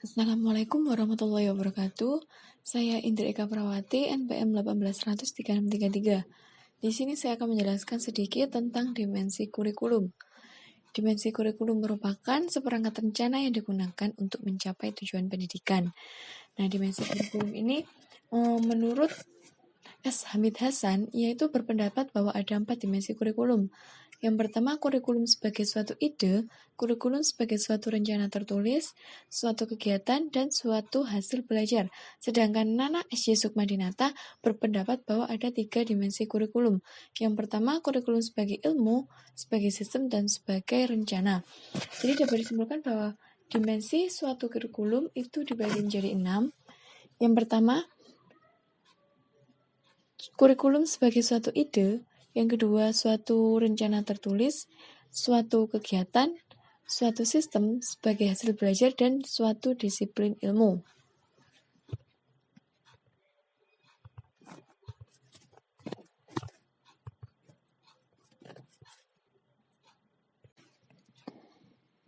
Assalamualaikum warahmatullahi wabarakatuh. Saya Indri Eka Prawati, NPM 1810363. Di sini saya akan menjelaskan sedikit tentang dimensi kurikulum. Dimensi kurikulum merupakan seperangkat rencana yang digunakan untuk mencapai tujuan pendidikan. Nah, dimensi kurikulum ini menurut S. Hamid Hasan, yaitu berpendapat bahwa ada 4 dimensi kurikulum. Yang pertama, kurikulum sebagai suatu ide, kurikulum sebagai suatu rencana tertulis, suatu kegiatan, dan suatu hasil belajar. Sedangkan Nana S.Y. Sukmadinata berpendapat bahwa ada 3 dimensi kurikulum. Yang pertama, kurikulum sebagai ilmu, sebagai sistem, dan sebagai rencana. Jadi dapat disimpulkan bahwa dimensi suatu kurikulum itu dibagi menjadi 6. Yang pertama, kurikulum sebagai suatu ide, yang kedua suatu rencana tertulis, suatu kegiatan, suatu sistem sebagai hasil belajar, dan suatu disiplin ilmu.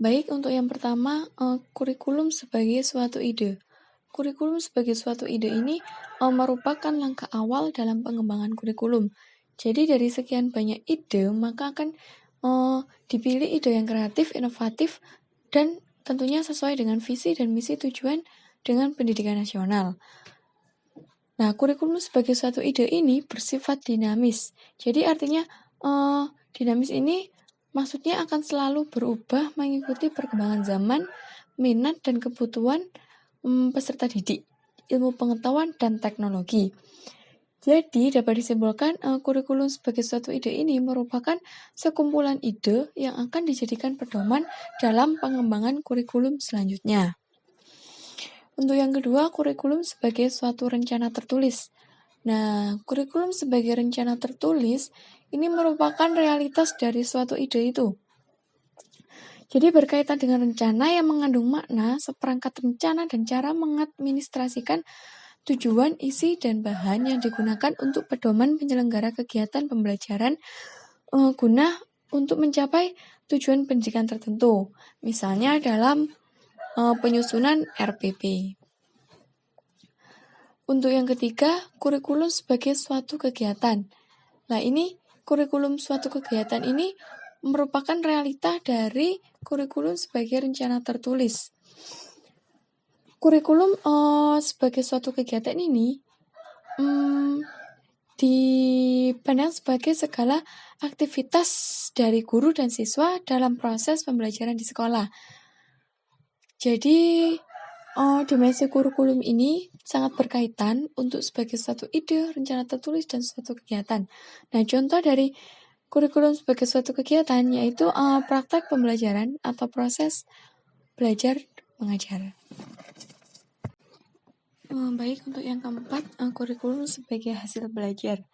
Baik, untuk yang pertama, kurikulum sebagai suatu ide. Kurikulum sebagai suatu ide ini merupakan langkah awal dalam pengembangan kurikulum. Jadi dari sekian banyak ide, maka akan dipilih ide yang kreatif, inovatif, dan tentunya sesuai dengan visi dan misi tujuan dengan pendidikan nasional. Nah, kurikulum sebagai suatu ide ini bersifat dinamis. Jadi artinya dinamis ini maksudnya akan selalu berubah mengikuti perkembangan zaman, minat, dan kebutuhan peserta didik, ilmu pengetahuan, dan teknologi. Jadi, dapat disimpulkan kurikulum sebagai suatu ide ini merupakan sekumpulan ide yang akan dijadikan pedoman dalam pengembangan kurikulum selanjutnya. Untuk yang kedua, kurikulum sebagai suatu rencana tertulis. Nah, kurikulum sebagai rencana tertulis ini merupakan realitas dari suatu ide itu. Jadi berkaitan dengan rencana yang mengandung makna, seperangkat rencana, dan cara mengadministrasikan tujuan, isi, dan bahan yang digunakan untuk pedoman penyelenggara kegiatan pembelajaran guna untuk mencapai tujuan pendidikan tertentu. Misalnya dalam penyusunan RPP. Untuk yang ketiga, kurikulum sebagai suatu kegiatan. Nah, ini kurikulum suatu kegiatan ini merupakan realita dari kurikulum sebagai rencana tertulis. Kurikulum sebagai suatu kegiatan ini dipandang sebagai segala aktivitas dari guru dan siswa dalam proses pembelajaran di sekolah. Jadi, dimensi kurikulum ini sangat berkaitan untuk sebagai suatu ide, rencana tertulis, dan suatu kegiatan. Nah, contoh dari kurikulum sebagai suatu kegiatan yaitu praktek pembelajaran atau proses belajar mengajar. Baik, untuk yang keempat, kurikulum sebagai hasil belajar.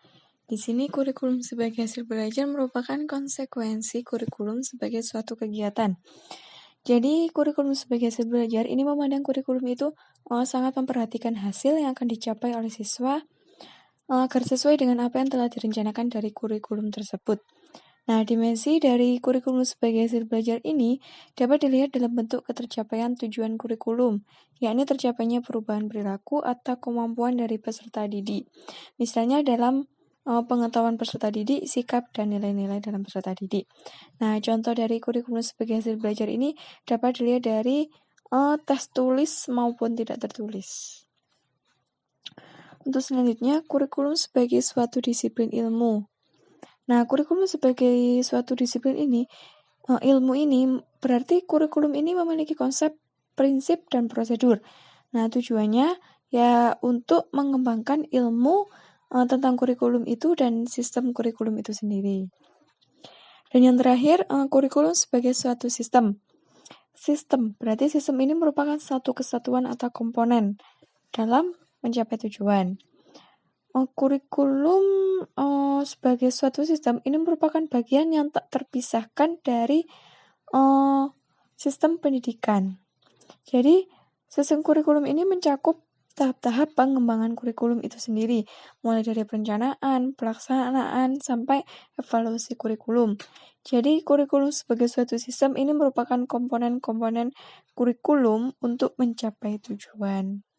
Di sini kurikulum sebagai hasil belajar merupakan konsekuensi kurikulum sebagai suatu kegiatan. Jadi kurikulum sebagai hasil belajar ini memandang kurikulum itu sangat memperhatikan hasil yang akan dicapai oleh siswa agar sesuai dengan apa yang telah direncanakan dari kurikulum tersebut. Nah, dimensi dari kurikulum sebagai hasil belajar ini dapat dilihat dalam bentuk ketercapaian tujuan kurikulum, yakni tercapainya perubahan perilaku atau kemampuan dari peserta didik. Misalnya dalam pengetahuan peserta didik, sikap, dan nilai-nilai dalam peserta didik. Nah, contoh dari kurikulum sebagai hasil belajar ini dapat dilihat dari tes tulis maupun tidak tertulis. Untuk selanjutnya, kurikulum sebagai suatu disiplin ilmu. Nah, kurikulum sebagai suatu disiplin ini, ilmu ini berarti kurikulum ini memiliki konsep, prinsip, dan prosedur. Nah, tujuannya ya untuk mengembangkan ilmu tentang kurikulum itu dan sistem kurikulum itu sendiri. Dan yang terakhir, kurikulum sebagai suatu sistem. Sistem, berarti sistem ini merupakan satu kesatuan atau komponen dalam mencapai tujuan. Kurikulum sebagai suatu sistem ini merupakan bagian yang tak terpisahkan dari sistem pendidikan. Jadi, sistem kurikulum ini mencakup tahap-tahap pengembangan kurikulum itu sendiri, mulai dari perencanaan, pelaksanaan, sampai evaluasi kurikulum. Jadi, kurikulum sebagai suatu sistem ini merupakan komponen-komponen kurikulum untuk mencapai tujuan.